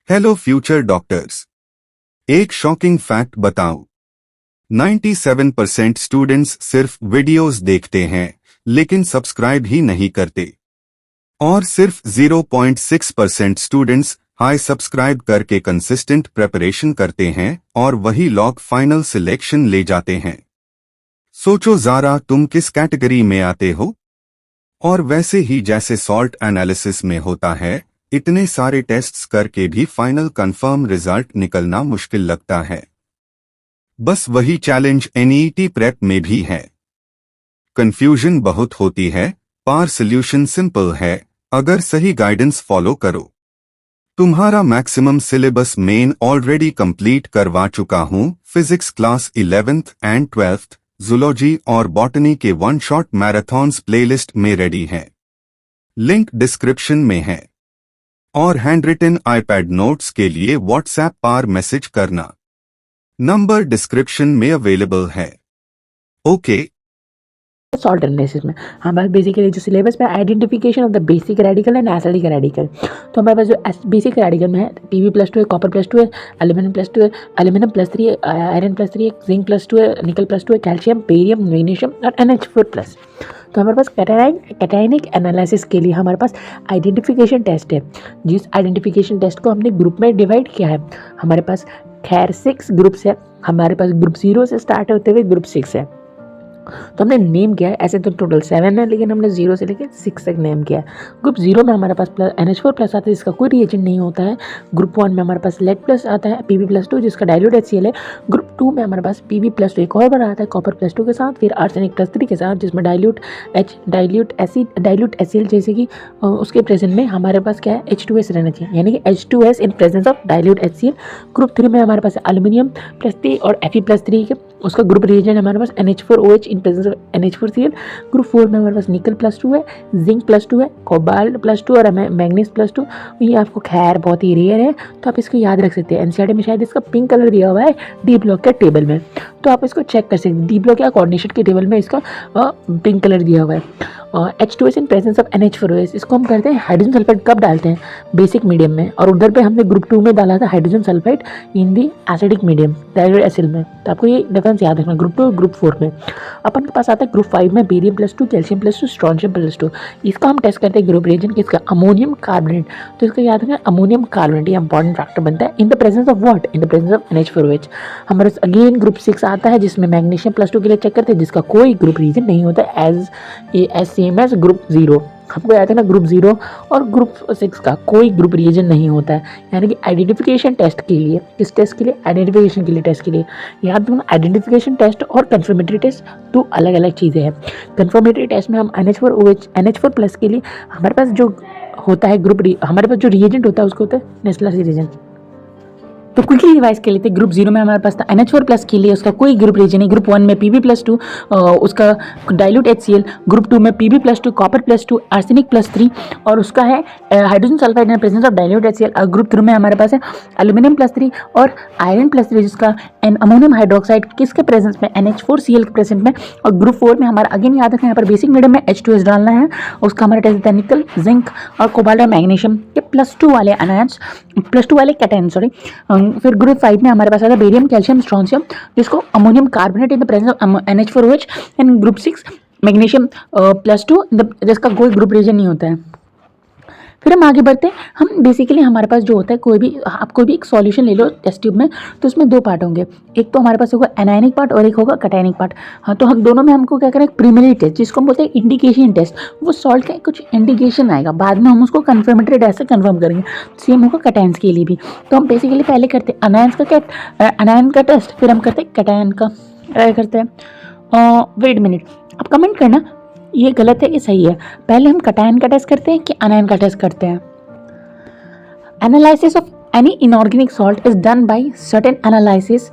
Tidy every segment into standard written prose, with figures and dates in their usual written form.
Hello future doctors. एक shocking fact बताऊं। 97% students सिर्फ वीडियोस देखते हैं लेकिन सब्सक्राइब ही नहीं करते, और सिर्फ 0.6% स्टूडेंट्स हाई सब्सक्राइब करके कंसिस्टेंट प्रिपरेशन करते हैं और वही लोग फाइनल सिलेक्शन ले जाते हैं। सोचो जरा तुम किस कैटेगरी में आते हो। और वैसे ही जैसे सॉल्ट एनालिसिस में होता है, इतने सारे टेस्ट्स करके भी फाइनल कंफर्म रिजल्ट निकलना मुश्किल लगता है। बस वही चैलेंज एनईटी प्रेप में भी है। कंफ्यूजन बहुत होती है, पर सॉल्यूशन सिंपल है अगर सही गाइडेंस फॉलो करो। तुम्हारा maximum syllabus main already complete करवा चुका हूं। Physics class 11th and 12th, zoology और बॉटनी के वन शॉट मैराथॉन्स प्लेलिस्ट में रेडी है। लिंक डिस्क्रिप्शन में है। और हैंड रिटन आईपैड नोट्स के लिए व्हाट्सएप पर मैसेज करना, नंबर डिस्क्रिप्शन में अवेलेबल है। ओके। सॉल्ट एनालिसिस में हमारे बेसिकली जो सिलेबस में identification of the basic radical and acidic radical, तो हमारे पास जो बेसिक रेडिकल में है Pb+2 है, कॉपर +2 है, एल्यूमिनियम+2 है, एल्यूमिनियम +3 है, आयरन +3 है, जिंक +2 है, निकल +2 है, कैल्शियम, बेरियम, मैग्नीशियम और NH4+। तो हमारे पास कैटायनिक एनालिसिस के लिए हमारे पास आइडेंटिफिकेशन टेस्ट है। जिस आइडेंटिफिकेशन टेस्ट को हमने ग्रुप में डिवाइड किया है, हमारे पास खैर 6 ग्रुप्स है। हमारे पास ग्रुप 0 से स्टार्ट होते हुए ग्रुप 6 है। तो हमने नेम किया है, ऐसे तो टोटल 7 है लेकिन हमने 0 से लेकर 6 तक नेम किया है। ग्रुप 0 में हमारे पास NH4+ आता है जिसका कोई रिएजेंट नहीं होता है। ग्रुप 1 में हमारे पास लेड प्लस आता है, Pb+2 जिसका डाइल्यूट HCl है। ग्रुप 2 में हमारे पास Pb+2 एक और बार आता है कॉपर +2 के साथ, फिर आर्सेनिक +3 के साथ जिसमें डाइल्यूट HCl जैसे कि उसके प्रेजेंट में हमारे पास क्या है H2S रहना चाहिए, यानी कि H2S in presence of dilute HCl। Group 3 में हमारे पास एल्यूमिनियम +3 और Fe+3 के उसका ग्रुप रिएजेंट हमारे पास NH4OH in presence of NH4Cl। Group 4 में हमारे पास निकल +2 है, जिंक +2 है, कोबाल्ट +2 और मैग्नीज +2। ये आपको खैर बहुत ही रेयर है तो आप इसको याद रख सकते हैं। एनसीईआरटी में शायद इसका पिंक कलर दिया हुआ है डी ब्लॉक के टेबल में, तो आप इसको चेक कर सकते हैं। डी ब्लॉक या कोऑर्डिनेशन के टेबल में इसका पिंक कलर दिया हुआ है। H2S in presence of NH4OH, इसको हम करते हैं हाइड्रोजन सल्फाइड कब डालते हैं बेसिक मीडियम में, और उधर पे हमने ग्रुप 2 में डाला था हाइड्रोजन सल्फाइड इन दी एसिडिक मीडियम डाइल्यूट एसिड में। तो आपको ये डिफरेंस याद रखना ग्रुप 2 और ग्रुप 4 में। अपन के पास आता है ग्रुप 5 में बेरियम +2, कैल्शियम +2, स्ट्रोंशियम +2। इसका हम टेस्ट करते हैं ग्रुप रिएजेंट किसका, अमोनियम कार्बोनेट। तो इसका याद रखना अमोनियम कार्बोनेट ये इंपॉर्टेंट फैक्टर बनता है इन the presence of what, in the presence of NH4OH। हमारे अगेन ग्रुप 6 आता है जिसमें मैग्नीशियम +2 के लिए चेक करते हैं जिसका कोई ग्रुप रिएजेंट नहीं होता एज सेम एज ग्रुप 0। हमको याद है ना ग्रुप 0 और ग्रुप 6 का कोई ग्रुप रिएजेंट नहीं होता है, यानी कि आइडेंटिफिकेशन टेस्ट के लिए, किस टेस्ट के लिए, आइडेंटिफिकेशन के लिए टेस्ट के लिए याद रखना आइडेंटिफिकेशन टेस्ट और कंफर्मेटरी टेस्ट दो अलग अलग चीज़ें हैं। कंफर्मेटरी टेस्ट में हम NH4+ के लिए हमारे पास जो होता है हमारे पास जो रिएजेंट होता है उसको होता है नेस्लर रिएजेंट। तो क्विकली रिवाइज कर लेते हैं। ग्रुप 0 में हमारे पास था NH4+ के लिए उसका कोई ग्रुप रिएजेंट नहीं। ग्रुप 1 में Pb+2 उसका डाइल्यूट HCl। ग्रुप 2 में Pb+2 कॉपर +2 आर्सेनिक +3 और उसका है hydrogen sulphide in presence of dilute HCl। और ग्रुप 3 में हमारे पास है एल्यूमिनियम +3 और आयरन +3 जिसका अमोनियम हाइड्रोक्साइड किसके प्रेजेंस में, NH4Cl के प्रेजेंस में। और ग्रुप 4 में हमारा अगेन याद रखना यहाँ पर बेसिक मीडियम में H2S डालना है। उसका हमारा टेस्ट होता है निकल, जिंक और कोबाल्ट और मैग्नीशियम के +2 वाले अनायंस, +2 वाले कैटायन सॉरी। फिर ग्रुप 5 में हमारे पास आता है बेरियम, कैल्शियम, स्ट्रोंशियम जिसको ammonium carbonate in the presence of NH4OH। And group 6 magnesium +2 जिसका कोई ग्रुप रिएजेंट नहीं होता है। फिर हम आगे बढ़ते हैं। हम बेसिकली हमारे पास जो होता है आप कोई भी एक सॉल्यूशन ले लो टेस्ट ट्यूब में, तो उसमें 2 पार्ट होंगे, एक तो हमारे पास होगा एनायनिक पार्ट और एक होगा कैटायनिक पार्ट। हाँ, तो हम दोनों में हमको क्या करें, प्रीलिमिनरी टेस्ट जिसको हम बोलते हैं इंडिकेशन टेस्ट, वो सॉल्ट का कुछ इंडिकेशन आएगा, बाद में हम उसको कंफर्मेटरी टेस्ट से कंफर्म करेंगे। सेम होगा कैटायंस के लिए भी। तो हम बेसिकली पहले करते हैं अनायन का टेस्ट, फिर हम करते हैं कैटायन का करते हैं। वेट मिनट, आप कमेंट करना ये गलत है कि सही है। पहले हम कैटायन का टेस्ट करते हैं कि अनायन का टेस्ट करते हैं। Analysis of any inorganic salt is done by certain analysis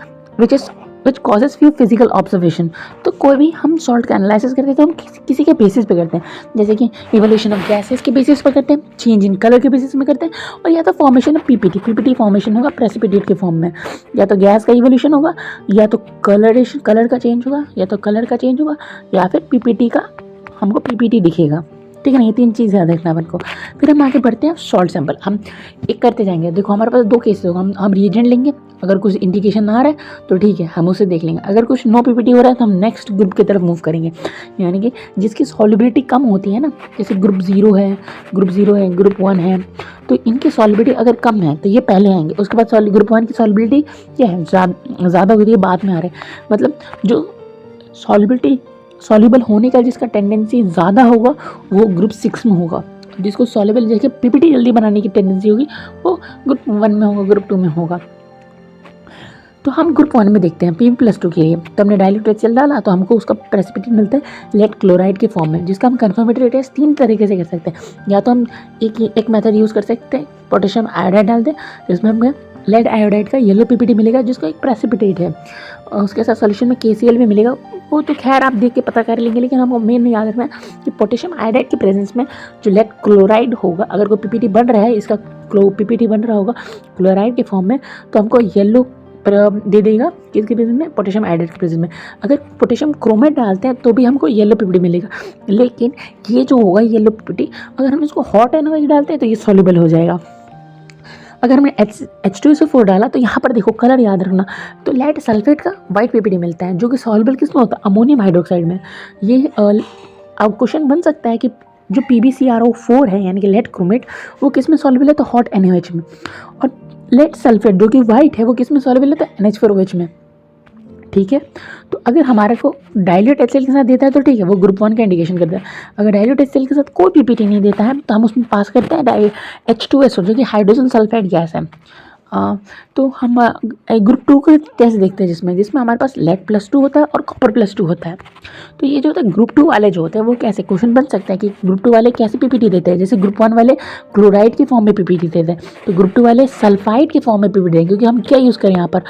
which causes few physical observation। तो कोई भी हम सॉल्ट का एनालिसिस करते हैं तो हम किसी के बेसिस पे करते हैं, जैसे कि इवोल्यूशन ऑफ गैसेस के बेसिस पे करते हैं, चेंज इन कलर के बेसिस में करते हैं, और या तो फॉर्मेशन ऑफ पीपीटी फॉर्मेशन होगा प्रेसिपिटेट के फॉर्म में, या तो गैस का इवोल्यूशन होगा, या तो कलर का चेंज होगा, या फिर पीपीटी का हमको पीपीटी दिखेगा। ठीक है ना, ये 3 चीज़ याद रखना अपन को। फिर हम आगे बढ़ते हैं सॉल्ट सैंपल, हम एक करते जाएंगे। देखो हमारे पास 2 केसेस होगा, हम रिएजेंट लेंगे, अगर कुछ इंडिकेशन आ रहा है तो ठीक है हम उसे देख लेंगे, अगर कुछ नो पीपीटी हो रहा है तो हम नेक्स्ट ग्रुप की तरफ मूव करेंगे, यानी कि जिसकी सॉल्युबिलिटी कम होती है ना, जैसे ग्रुप 0 है, ग्रुप 1 है, तो इनकी सॉल्युबिलिटी अगर कम है तो ये पहले आएंगे। उसके बाद ग्रुप 1 की सॉल्युबिलिटी क्या है, ज़्यादा होती है, बाद में आ रहे हैं। मतलब जो सॉल्युबल होने का जिसका टेंडेंसी ज़्यादा होगा वो ग्रुप 6 में होगा, जिसको सॉल्युबल जैसे पीपीटी जल्दी बनाने की टेंडेंसी होगी वो ग्रुप 1 में होगा, ग्रुप 2 में होगा। तो हम ग्रुप 1 में देखते हैं Pb+2 के लिए, तो हमने डाइल्यूट HCl डाला तो हमको उसका प्रेसिपिटेट मिलता है लेड क्लोराइड के फॉर्म में, जिसका हम कन्फर्मेटरी टेस्ट 3 तरीके से कर सकते हैं। या तो हम एक मेथड यूज़ कर सकते हैं, पोटेशियम आयोडाइड डाल दें, जिसमें हमें लेड आयोडाइड का येलो पीपीटी मिलेगा जिसका एक प्रेसिपिटेट है, उसके साथ सॉल्यूशन में KCl भी मिलेगा, वो तो खैर आप देख के पता कर लेंगे। लेकिन हमको मेन याद रखना है कि पोटेशियम आयोडाइड के प्रेजेंस में जो लेड क्लोराइड होगा, अगर कोई पीपीटी बन रहा है, इसका पीपीटी बन रहा होगा क्लोराइड के फॉर्म में, तो हमको येलो दे देगा किसके प्रेजेंस में, पोटेशियम आयोडाइड के प्रेजेंस में। अगर पोटेशियम क्रोमेट डालते हैं तो भी हमको येलो पीपीटी मिलेगा, लेकिन ये जो होगा येलो पीपीटी, अगर हम इसको हॉट NaOH डालते हैं तो ये सॉल्युबल हो जाएगा। अगर हमने H2SO4 डाला तो यहाँ पर देखो कलर याद रखना, तो लेड सल्फेट का वाइट पीपीटी मिलता है जो कि सॉल्युबल किस में होता है, अमोनियम हाइड्रोक्साइड में। ये अब क्वेश्चन बन सकता है कि जो PbCrO4 है यानी कि लेड क्रोमेट वो किस में सॉल्युबल है, तो हॉट NaOH में, और लेड सल्फेट जो कि वाइट है वो किस में सॉल्युबल है, तो NH4OH में। ठीक है, तो अगर हमारे को डाइल्यूट HCl के साथ देता है तो ठीक है, वो ग्रुप 1 का इंडिकेशन करता है। अगर डाइल्यूट HCl के साथ कोई पीपीटी नहीं देता है तो हम उसमें पास करते हैं H2SO जो कि हाइड्रोजन सल्फाइड गैस है। तो हम ग्रुप 2 का टेस्ट देखते हैं जिसमें हमारे पास लेड+2 होता है और कॉपर+2 होता है। तो ये जो होता है ग्रुप 2 वाले जो होते हैं वो कैसे क्वेश्चन बन सकता है कि ग्रुप 2 वाले कैसे पीपीटी देते हैं, जैसे ग्रुप 1 वाले क्लोराइड के फॉर्म में पीपीटी देते हैं, तो ग्रुप 2 वाले सल्फाइड के फॉर्म में पीपीटी देंगे, क्योंकि हम क्या यूज़ करें यहाँ पर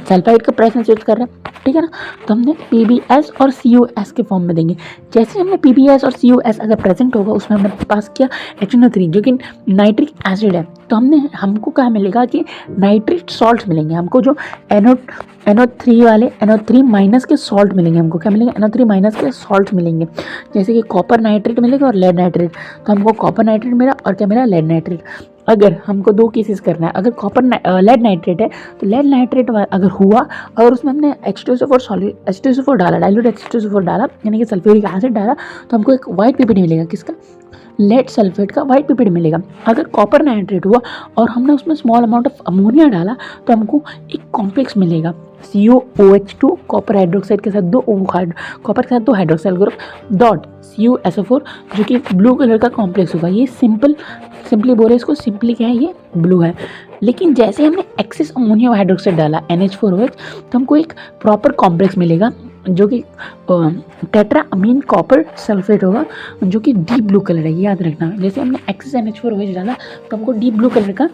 सल्फाइड का प्रेजेंस यूज़ कर रहे हैं, ठीक है ना। तो हमने PbS और COS के फॉर्म में देंगे। जैसे हमने PbS और COS अगर प्रेजेंट होगा उसमें हमने पास किया HNO3 जो कि नाइट्रिक एसिड है, तो हमको क्या मिलेगा कि नाइट्रेट सॉल्ट मिलेंगे, हमको जो NO3 माइनस के सॉल्ट मिलेंगे, हमको क्या मिलेंगे, NO3 माइनस के सॉल्ट मिलेंगे, जैसे कि कॉपर नाइट्रेट मिलेगा और लेड नाइट्रेट। तो हमको कॉपर नाइट्रेट मिला और क्या मिला, लेड नाइट्रेट। अगर हमको 2 केसेस करना है, अगर लेड नाइट्रेट है तो लेड नाइट्रेट अगर हुआ और उसमें हमने H2SO4 डाला, डाइल्यूट H2SO4 डाला यानी कि सल्फ्यूरिक एसिड डाला, तो हमको एक वाइट पीपीटी मिलेगा, किसका, लेड सल्फेट का वाइट पीपीटी मिलेगा। अगर कॉपर नाइट्रेट हुआ और हमने उसमें स्मॉल अमाउंट ऑफ अमोनिया डाला तो हमको एक कॉम्प्लेक्स मिलेगा COOH2 कॉपर हाइड्रोक्साइड के साथ 2 कॉपर के साथ 2 हाइड्रोक्साइल ग्रुप डॉट CuSO4 जो कि ब्लू कलर का कॉम्प्लेक्स होगा। ये सिंपली बोले इसको, सिंपली क्या है, ये ब्लू है। लेकिन जैसे हमने एक्सेस अमोनियम हाइड्रोक्साइड डाला NH4OH तो हमको एक प्रॉपर कॉम्प्लेक्स मिलेगा जो कि टेट्रा अमीन कॉपर सल्फेट होगा जो कि डीप ब्लू कलर है, ये याद रखना। जैसे हमने एक्सेस NH4OH डाला तो हमको डीप ब्लू कलर का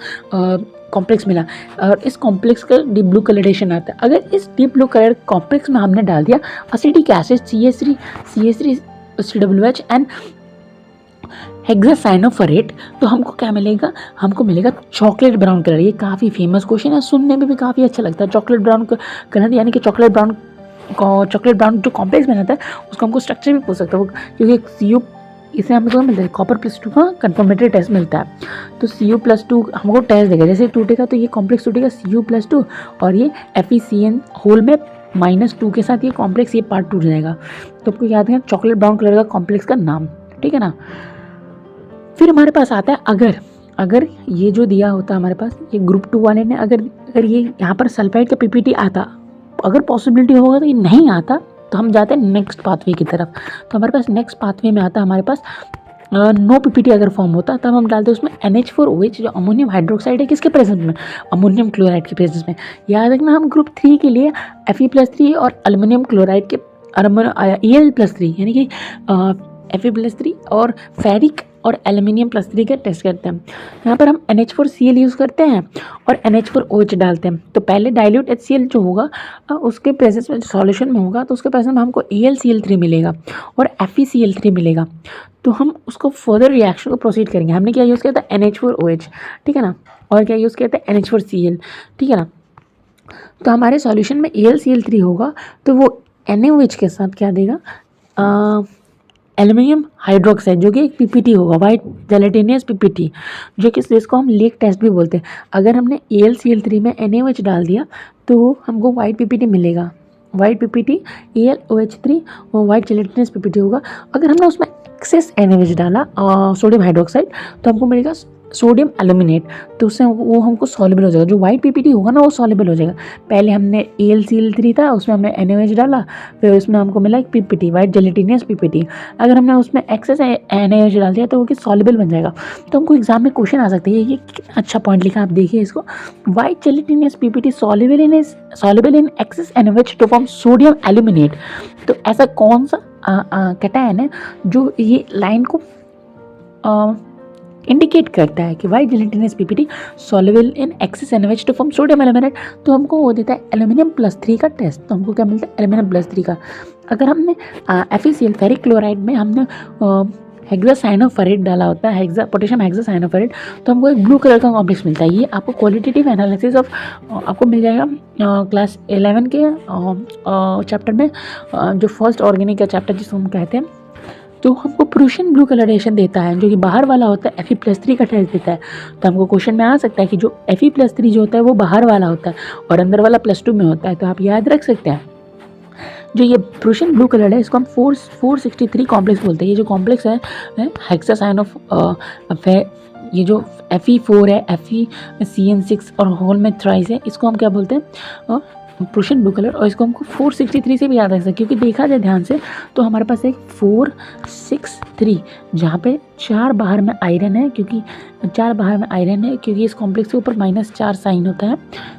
कॉम्प्लेक्स मिला और इस कॉम्प्लेक्स का डीप ब्लू कलरेशन आता है। अगर इस डीप ब्लू कलर कॉम्प्लेक्स में हमने डाल दिया acetic acid CH3 CWH and hexacyanoferrate तो हमको क्या मिलेगा, हमको मिलेगा चॉकलेट ब्राउन कलर। ये काफ़ी फेमस क्वेश्चन है, सुनने में भी काफ़ी अच्छा लगता है। चॉकलेट ब्राउन कलर यानी कि चॉकलेट ब्राउन जो कॉम्प्लेक्स बनाता है उसको हमको स्ट्रक्चर भी पूछ सकता है, क्योंकि इसे हमको मिलता है कॉपर+2 का कन्फर्मेटरी टेस्ट मिलता है। तो Cu+2 हमको टेस्ट देगा, जैसे टूटेगा तो ये कॉम्प्लेक्स टूटेगा Cu+2 और ये FeCN होल में -2 के साथ ये कॉम्प्लेक्स, ये पार्ट टूट जाएगा। तो आपको याद है चॉकलेट ब्राउन कलर का कॉम्प्लेक्स का नाम, ठीक है ना। फिर हमारे पास आता है अगर ये जो दिया होता है हमारे पास, ये ग्रुप 2 वाले ने अगर ये यहाँ पर सल्फाइड का पीपीटी आता, अगर पॉसिबिलिटी होगा तो ये नहीं आता तो हम जाते हैं नेक्स्ट पाथवे की तरफ। तो हमारे पास नेक्स्ट पाथवे में आता है हमारे पास नो पीपीटी अगर फॉर्म होता तब हम डालते हैं उसमें NH4OH जो अमोनियम हाइड्रोक्साइड है, किसके प्रेजेंस में, अमोनियम क्लोराइड के प्रेजेंस में। याद रखना हम ग्रुप 3 के लिए Fe+3 और एल्युमिनियम क्लोराइड के Al+3 यानी कि Fe+3 और फेरिक और एल्युमिनियम+3 का टेस्ट करते हैं। यहाँ पर हम NH4Cl यूज़ करते हैं और NH4OH डालते हैं। तो पहले डाइल्यूट HCl जो होगा उसके प्रेजेंस में सॉल्यूशन में होगा तो उसके प्रेजेंस में हमको AlCl3 मिलेगा और FeCl3 मिलेगा। तो हम उसको फर्दर रिएक्शन को प्रोसीड करेंगे। हमने क्या यूज़ किया था, NH4OH, ठीक है ना, और क्या यूज़ किया था, NH4Cl, ठीक है ना। तो हमारे सॉल्यूशन में AlCl3 होगा तो वो NaOH के साथ क्या देगा, एल्युमिनियम हाइड्रोक्साइड जो कि एक पीपीटी होगा, वाइट जेलेटिनियस पीपीटी, जो कि जिसको हम लेक टेस्ट भी बोलते हैं। अगर हमने AlCl3 में NaOH डाल दिया तो हमको वाइट पीपीटी मिलेगा, वाइट पीपीटी AlOH3 वो वाइट जेलेटिनियस पीपीटी होगा। अगर हमने उसमें एक्सेस NaOH डाला सोडियम हाइड्रोक्साइड तो हमको मिलेगा सोडियम एल्यूमिनेट, तो उससे वो हमको सॉल्युबल हो जाएगा। जो वाइट पीपीटी होगा ना वो सॉल्युबल हो जाएगा। पहले हमने AlCl3 था उसमें हमने NaOH डाला, फिर उसमें हमको मिला एक पीपीटी, वाइट जेलेटिनियस पीपीटी। अगर हमने उसमें एक्सेस NaOH डाल दिया तो वो कि सॉल्युबल बन जाएगा। तो हमको एग्जाम में क्वेश्चन आ सकते हैं, ये अच्छा पॉइंट लिखा, आप देखिए इसको, white gelatinous ppt soluble in excess NaOH to form sodium aluminate. तो ऐसा कौन सा कैटायन है जो ये लाइन को इंडिकेट करता है कि white gelatinous PPT soluble in excess NaOH to form sodium aluminate? तो हमको वो देता है एल्यूमिनियम+3 का टेस्ट। तो हमको क्या मिलता है? एल्यूमिनियम+3 का। अगर हमने FeCl फेरिक क्लोराइड में हमने हेक्सासाइनोफेरेट डाला होता है, पोटेशियम हेक्सासाइनोफेरेट, तो हमको एक ब्लू कलर का कॉम्प्लेक्स मिलता है। ये आपको क्वालिटेटिव एनालिसिस ऑफ आपको मिल जाएगा क्लास 11 के चैप्टर में, जो फर्स्ट ऑर्गेनिक का चैप्टर जिसको हम कहते हैं। तो हमको प्रूशियन ब्लू कलरेशन देता है, जो कि बाहर वाला होता है Fe+3 का टेस्ट देता है। तो हमको क्वेश्चन में आ सकता है कि जो Fe+3 जो होता है वो बाहर वाला होता है और अंदर वाला +2 में होता है। तो आप याद रख सकते हैं जो ये प्रूशियन ब्लू कलर है इसको हम 463 कॉम्प्लेक्स बोलते हैं। ये जो कॉम्प्लेक्स है हेक्सासाइनोफ ये जो Fe4 है, FeCN6 और होल में थ्राइस है, इसको हम क्या बोलते हैं? Prussian blue colour. और इसको हमको 463 से भी याद रख सकते हैं, क्योंकि देखा जाए ध्यान से तो हमारे पास एक 463 जहाँ पे 4 बाहर में आयरन है, क्योंकि 4 बाहर में आयरन है, क्योंकि इस कॉम्प्लेक्स के ऊपर -4 साइन होता है,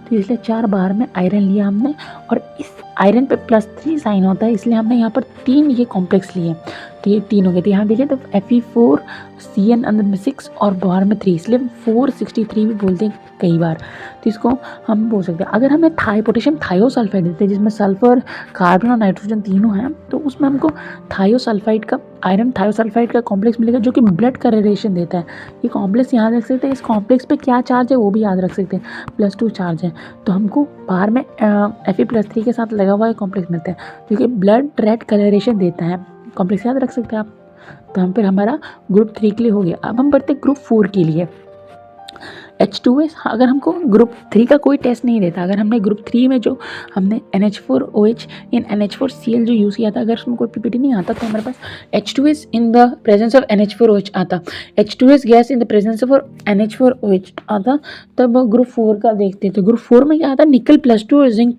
तो इसलिए 4 बाहर में आयरन लिया हमने। और इस आयरन पे +3 साइन होता है, इसलिए हमने यहाँ पर 3 ये कॉम्प्लेक्स लिए। तो ये 3 हो गए। तो यहाँ देखिए तो Fe4CN अंदर में 6 और बाहर में 3, इसलिए 463 भी बोलते हैं कई बार। तो इसको हम बोल सकते हैं। अगर हमें पोटेशियम थायोसल्फाइड देते हैं जिसमें सल्फर, कार्बन और नाइट्रोजन तीनों हैं, तो उसमें हमको थायोसल्फाइड का आयरन थायोसल्फाइड का कॉम्प्लेक्स मिलेगा, जो कि ब्लड का रेडिएशन देता है। ये कॉम्प्लेक्स याद रख सकते हैं। इस कॉम्प्लेक्स पे क्या चार्ज है वो भी याद रख सकते हैं, +2 चार्ज है। तो हमको बाहर में Fe+3 के साथ लगा हुआ कॉम्प्लेक्स मिलता है, क्योंकि ब्लड रेड कलरेशन देता है। कॉम्प्लेक्स याद रख सकते हैं आप। तो हम फिर हमारा ग्रुप 3 के लिए हो गया। अब हम बढ़ते ग्रुप 4 के लिए। H2S, अगर हमको ग्रुप 3 का कोई टेस्ट नहीं देता, अगर हमने ग्रुप 3 में जो हमने NH4OH इन NH4Cl जो यूज़ किया था, अगर उसमें कोई पीपीटी नहीं आता तो हमारे पास H2S in the presence of NH4OH आता, H2S gas in the presence of NH4OH आता। तब ग्रुप 4 का देखते हैं। तो ग्रुप 4 में क्या आता है? निकल +2 और जिंक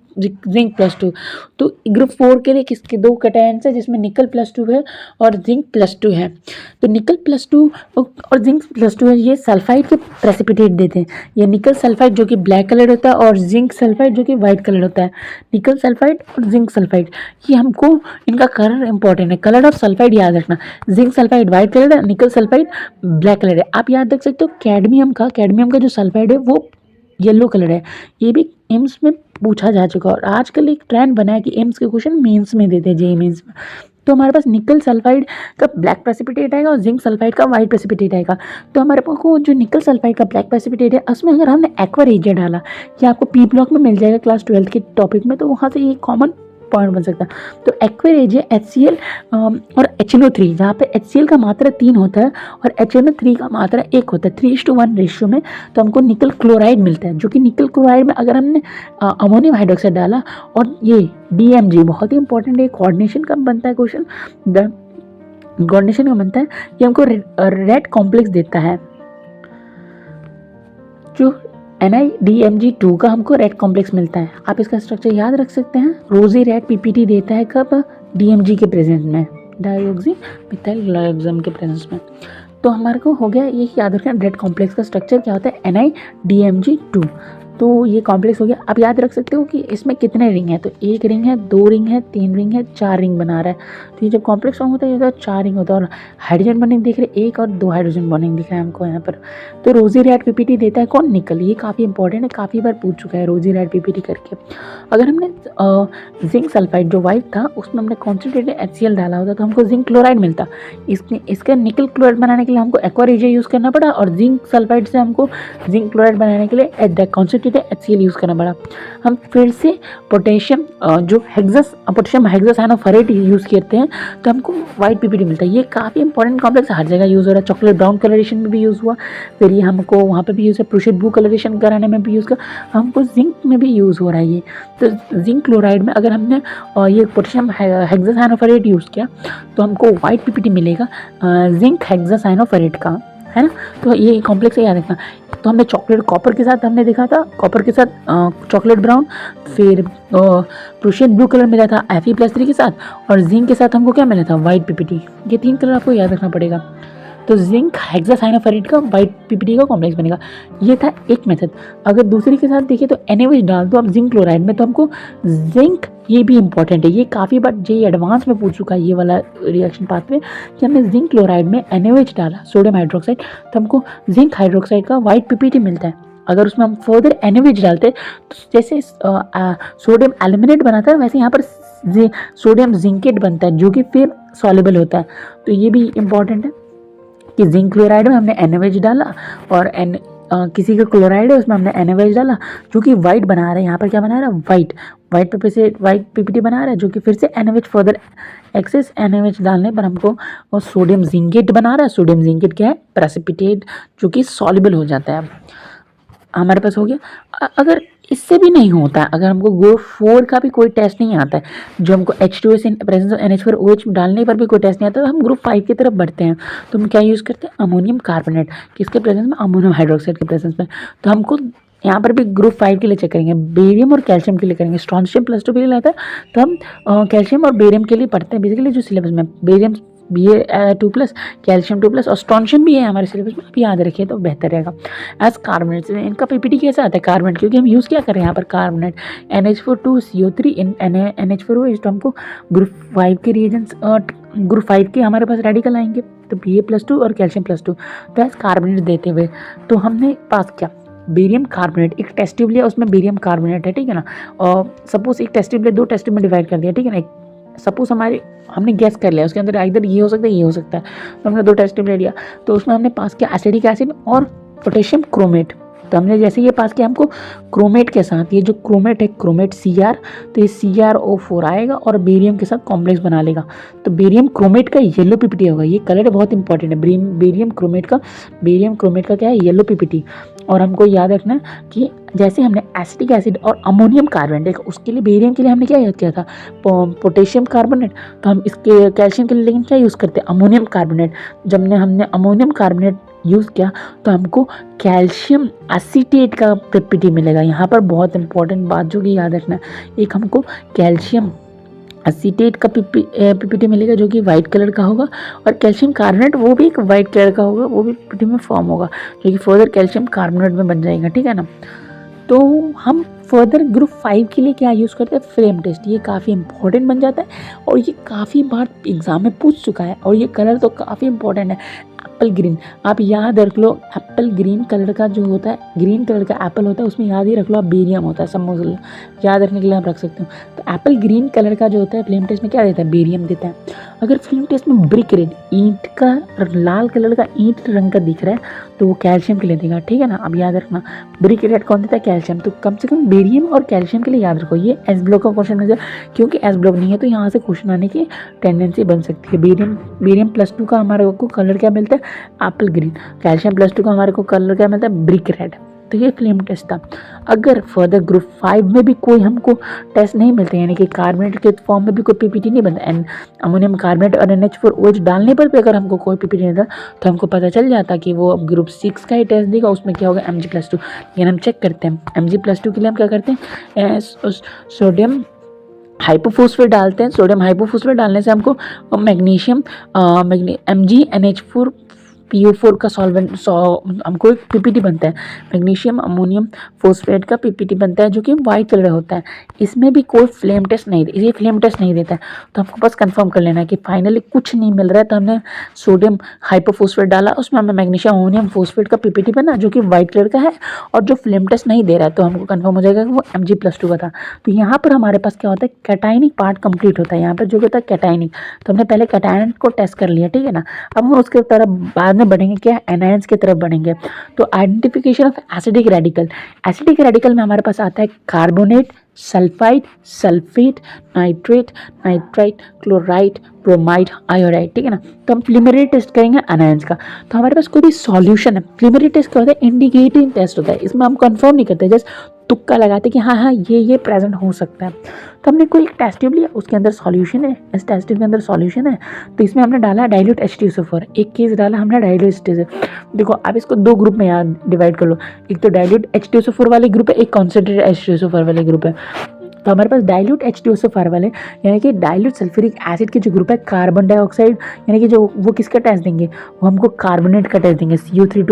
+2। तो ग्रुप 4 के लिए किसके 2 कैटायन्स है जिसमें निकल +2 है और जिंक +2 है। तो निकल +2 और जिंक +2 है, ये सल्फाइड के प्रेसिपिटेट देते हैं। ये निकल सल्फाइड जो कि ब्लैक कलर होता है और जिंक सल्फाइड जो कि वाइट कलर होता है। निकल सल्फाइड और जिंक सल्फाइड, ये हमको इनका कलर इंपॉर्टेंट है। कलर ऑफ सल्फाइड याद रखना, जिंक सल्फाइड वाइट कलर है, निकल सल्फाइड ब्लैक कलर है। आप याद रख सकते हो कैडमियम का जो सल्फाइड है वो येलो कलर है। ये भी एम्स में पूछा जा चुका है और आजकल एक ट्रेंड बना है कि एम्स के क्वेश्चन मेंस में देते हैं, जेईई मेंस में। तो हमारे पास निकल सल्फाइड का ब्लैक प्रेसिपिटेट आएगा और जिंक सल्फाइड का वाइट प्रेसिपिटेट आएगा। तो हमारे पास को जो निकल सल्फाइड का ब्लैक प्रेसिपिटेट है, उसमें अगर हमने एक्वा रेजिया डाला, ये आपको पी ब्लॉक में मिल जाएगा क्लास 12 के टॉपिक में, तो वहाँ से ये कॉमन पॉइंट बन सकता है। तो एक्वा रेजिया HCl और HNO3, जहाँ पे HCl का मात्रा 3 होता है और HNO3 का मात्रा 1 होता है, 3:1 रेशियो में, तो हमको निकल क्लोराइड मिलता है। जो कि निकल क्लोराइड में अगर हमने अमोनियम हाइड्रोक्साइड डाला और ये DMG, बहुत ही इंपॉर्टेंट है, कोऑर्डिनेशन का बनता है क्वेश्चन, कोऑर्डिनेशन का बनता है, ये हमको रेड कॉम्प्लेक्स देता है। जो NiDMG2 का हमको रेड कॉम्प्लेक्स मिलता है। आप इसका स्ट्रक्चर याद रख सकते हैं। रोजी रेड पीपीटी देता है कब? DMG के प्रेजेंस में, डाइऑक्सी मिथाइल ग्लाइकोजन के प्रेजेंस में। तो हमारे को हो गया ये याद रखना, रेड कॉम्प्लेक्स का स्ट्रक्चर क्या होता है? NiDMG2। तो ये कॉम्प्लेक्स हो गया। आप याद रख सकते हो कि इसमें कितने रिंग हैं। तो 1 रिंग है, 2 रिंग है, 3 रिंग है, 4 रिंग बना रहा है। तो ये जब कॉम्प्लेक्स फॉर्म होता है ये 4 रिंग होता है और हाइड्रोजन बॉन्डिंग देख रहे 1 और 2 हाइड्रोजन बॉन्डिंग दिख रहा है हमको यहाँ पर। तो रोजी रेड पीपीटी देता है कौन? निकल। ये काफ़ी इंपॉर्टेंट है, काफ़ी बार पूछ चुका है रोजी रेड पीपीटी करके। अगर हमने जिंक सल्फाइड जो वाइट था उसमें हमने कॉन्सेंट्रेटेड HCl डाला होता तो हमको जिंक क्लोराइड मिलता। इसका निकल क्लोराइड बनाने के लिए हमको एक्वा रेजिया यूज़ करना पड़ा और जिंक सल्फाइड से हमको जिंक क्लोराइड बनाने के लिए कॉन्सेंट्रेटेड कॉम्प्लिकेटेड HCl यूज़ करना पड़ा। हम फिर से पोटेशियम जो पोटेशियम हेक्सासाइनोफेरेट यूज़ करते हैं तो हमको वाइट PPT मिलता है। ये काफ़ी इंपॉर्टेंट कॉम्प्लेक्स हर जगह यूज़ हो रहा है। चॉकलेट ब्राउन कलरेशन में भी यूज़ हुआ, फिर ये हमको वहाँ पे भी यूज़ है, प्रूशियड ब्लू कलरेशन कराने में भी यूज़ का, हमको जिंक में भी यूज़ हो रहा है ये। तो जिंक क्लोराइड में अगर हमने ये पोटेशियम हेक्सासाइनोफेरेट यूज़ किया तो हमको वाइट PPT मिलेगा जिंक हेक्सासाइनोफेरेट का, है ना। तो ये कॉम्प्लेक्स याद रखना। तो हमने चॉकलेट कॉपर के साथ हमने देखा था, कॉपर के साथ चॉकलेट ब्राउन, फिर प्रूशियन ब्लू कलर मिला था Fe+3 के साथ, और जिंक के साथ हमको क्या मिला था, वाइट PPT। ये 3 कलर आपको याद रखना पड़ेगा। तो जिंक हेक्सासाइनोफेरेट का वाइट PPT का कॉम्प्लेक्स बनेगा। ये था एक मेथड। अगर दूसरी के साथ देखिए तो NaOH डाल दो आप जिंक क्लोराइड में, तो हमको जिंक, ये भी इंपॉर्टेंट है, ये काफ़ी बार जे एडवांस में पूछ चुका है ये वाला रिएक्शन पाथवे, कि हमने जिंक क्लोराइड में NaOH डाला, सोडियम हाइड्रोक्साइड, तो हमको जिंक हाइड्रोक्साइड का वाइट PPT मिलता है। अगर उसमें हम फर्दर NaOH डालते तो जैसे सोडियम एल्यूमिनेट बनाता है, वैसे यहाँ पर सोडियम जिंकेट बनता है, जो कि फिर सॉल्युबल होता है। तो ये भी इंपॉर्टेंट है कि जिंक क्लोराइड में हमने NaOH डाला, और किसी का क्लोराइड है उसमें हमने NaOH डाला, जो कि वाइट बना रहा है। यहाँ पर क्या बना रहा है, वाइट पेपर से वाइट PPT बना रहा है, जो कि फिर से NaOH फर्दर एक्सेस NaOH डालने पर हमको और सोडियम जिंकेट बना रहा है। सोडियम जिंकेट क्या है, प्रेसिपिटेट, जो कि सॉल्युबल हो जाता है। हमारे पास हो गया। अगर इससे भी नहीं होता है, अगर हमको ग्रुप 4 का भी कोई टेस्ट नहीं आता है, जो हमको H2S in presence of NH4OH डालने पर भी कोई टेस्ट नहीं आता, तो हम ग्रुप 5 की तरफ बढ़ते हैं। तो हम क्या यूज़ करते हैं, अमोनियम कार्बोनेट, किसके प्रेजेंस में, अमोनियम हाइड्रोक्साइड के प्रेजेंस में। तो हमको यहाँ पर भी ग्रुप 5 के लिए चेक करेंगे, बेरियम और कैल्शियम के लिए करेंगे। स्ट्रॉन्शियम +2 के लिए लाता है, तो हम कैल्शियम और बेरियम के लिए पढ़ते हैं बेसिकली जो सिलेबस में। बेरियम Ba2+, कैल्शियम 2+, और स्ट्रॉन्शियम भी है हमारे सिलेबस में, आप याद रखिए तो बेहतर रहेगा। एज कार्बोनेट, इनका PPT कैसे आता है, कार्बोनेट, क्योंकि हम यूज़ क्या कर रहे हैं यहाँ पर कार्बोनेट, NH4 2CO3 NH4OH। तो हमको ग्रुप 5 के रिएजेंट्स, ग्रुप 5 के हमारे पास रेडिकल आएंगे, तो Ba+2 और कैल्शियम +2। तो एज कार्बोनेट देते हुए तो हमने पास किया बेरियम कार्बोनेट। एक टेस्ट ट्यूब लिया, उसमें बेरियम कार्बोनेट है, ठीक है ना। और सपोज एक टेस्ट ट्यूब लिया, 2 टेस्ट ट्यूब में डिवाइड कर दिया, ठीक है ना। सपोज हमने गैस कर लिया उसके अंदर इधर ये हो सकता है, ये हो सकता है, तो हमने 2 टेस्ट ट्यूब ले लिया, तो उसमें हमने पास किया एसिटिक एसिड और पोटेशियम क्रोमेट। तो हमने जैसे ये पास किया, हमको क्रोमेट के साथ, ये जो क्रोमेट है, क्रोमेट Cr, तो ये CrO4 आएगा और बेरियम के साथ कॉम्प्लेक्स बना लेगा। तो बेरियम क्रोमेट का येलो PPT होगा। ये कलर बहुत इंपॉर्टेंट है, बेरियम क्रोमेट का क्या है, येलो PPT। और हमको याद रखना है कि जैसे हमने एसिटिक एसिड और अमोनियम कार्बोनेट, उसके लिए बेरियम के लिए हमने क्या याद किया था, पोटेशियम कार्बोनेट। तो हम इसके कैल्शियम के लिए लेकिन क्या यूज़ करते हैं, अमोनियम कार्बोनेट। जब हमने अमोनियम कार्बोनेट यूज़ किया तो हमको कैल्शियम एसीटेट का PPT मिलेगा। यहाँ पर बहुत इंपॉर्टेंट बात जो कि याद रखना है, एक हमको कैल्शियम एसीटेट का PPT मिलेगा, जो कि वाइट कलर का होगा, और कैल्शियम कार्बोनेट वो भी एक वाइट कलर का होगा, वो भी PPT में फॉर्म होगा, जो कि फर्दर कैल्शियम कार्बोनेट में बन जाएगा, ठीक है ना। तो हम फर्दर ग्रुप 5 के लिए क्या यूज़ करते हैं, फ्लेम टेस्ट। ये काफ़ी इंपॉर्टेंट बन जाता है, और ये काफ़ी बार एग्जाम में पूछ चुका है, और ये कलर तो काफ़ी इंपॉर्टेंट है, एप्पल ग्रीन। आप याद रख लो, एप्पल ग्रीन कलर का जो होता है, ग्रीन कलर का एप्पल होता है, उसमें याद ही रख लो आप, बेरियम होता है। समझ याद रखने के लिए आप रख सकते हो। तो एप्पल ग्रीन कलर का जो होता है फ्लेम टेस्ट में क्या देता है, बेरियम देता है। अगर फ्लेम टेस्ट में ब्रिक रेड, ईंट का लाल कलर का ईंट रंग का दिख रहा है, तो वो कैल्शियम के लिए देगा, ठीक है ना। अब याद रखना, ब्रिक रेड कौन देता है, कैल्शियम। तो कम से कम बेरियम और कैल्शियम के लिए याद रखो। ये एस ब्लॉक का क्वेश्चन है, क्योंकि एस ब्लॉक नहीं है तो यहाँ से क्वेश्चन आने की टेंडेंसी बन सकती है। बेरियम +2 का हमारे को कलर क्या मिलता है, एप्पल ग्रीन। कैल्शियम +2 का हमारे को कलर क्या मिलता है, ब्रिक रेड। तो ये फ्लेम टेस्ट था। अगर फर्दर ग्रुप 5 में भी कोई हमको टेस्ट नहीं मिलते, यानी कि कार्बोनेट के फॉर्म में भी कोई PPT नहीं बनता, एंड अमोनियम कार्बोनेट और NH4OH डालने पर भी अगर हमको कोई PPT नहीं था, तो हमको पता चल जाता कि वो अब ग्रुप 6 का ही टेस्ट देगा, उसमें क्या होगा, Mg+2। लेकिन हम चेक करते हैं Mg+2 के लिए हम क्या करते हैं, सोडियम हाइपोफॉस्फेट डालते हैं। सोडियम हाइपोफॉस्फेट डालने से हमको मैग्नीशियम MgNH4PO4 का सॉल्वेंट हमको एक PPT बनता है, मैग्नीशियम अमोनियम फोस्फेट का PPT बनता है, जो कि वाइट कलर होता है। इसमें भी कोई फ्लेम टेस्ट नहीं, ये फ्लेम टेस्ट नहीं देता है। तो हमको बस कंफर्म कर लेना है कि फाइनली कुछ नहीं मिल रहा है, तो हमने सोडियम हाइपोफॉस्फेट डाला, उसमें हमें मैग्नीशियम अमोनियम फोस्फेट का PPT बना, जो कि वाइट कलर का है, और जो फ्लेम टेस्ट नहीं दे रहा है, तो हमको कंफर्म हो जाएगा कि वो Mg+2 का था। तो यहाँ पर हमारे पास क्या होता है, कैटायनिक पार्ट कंप्लीट होता है। यहाँ पर जो होता है कैटायनिक, तो हमने पहले कैटायन को टेस्ट कर लिया, ठीक है ना। अब हम उसके तरफ बाद बाद में बढ़ेंगे क्या, एनायंस की तरफ बढ़ेंगे। तो identification of acidic radical, acidic radical में हमारे पास आता है carbonate, sulphide, sulphate, nitrate, nitrite, chloride, bromide, iodide, ठीक है ना। तो हम प्रीलिमिनरी टेस्ट करेंगे अनायंस का। तो हमारे पास कोई भी सॉल्यूशन है, प्रीलिमिनरी टेस्ट क्या होता है, इंडिकेटिंग टेस्ट होता है। इसमें हम कंफर्म नहीं करते, जस्ट तुक्का लगाते कि हाँ हाँ ये प्रेजेंट हो सकता है। तो हमने कोई एक टेस्ट ट्यूब लिया, उसके अंदर सॉल्यूशन है, इस टेस्ट ट्यूब के अंदर सॉल्यूशन है, तो इसमें हमने डाला डाइल्यूट H2SO4, एक केस डाला हमने डाइल्यूट H2SO4। देखो आप इसको दो ग्रुप में यार डिवाइड कर लो, एक तो डाइल्यूट H2SO4 वाले ग्रुप है, एक कॉन्सेंट्रेटेड H2SO4 वाले ग्रुप है। तो हमारे पास डाइल्यूट H2SO4 वाले यानी कि डाइल्यूट सल्फ्यूरिक एसिड के जो ग्रुप है, कार्बन डाइऑक्साइड यानी कि जो वो किसका टेस्ट देंगे, वो हमको कार्बोनेट का टेस्ट देंगे, CO3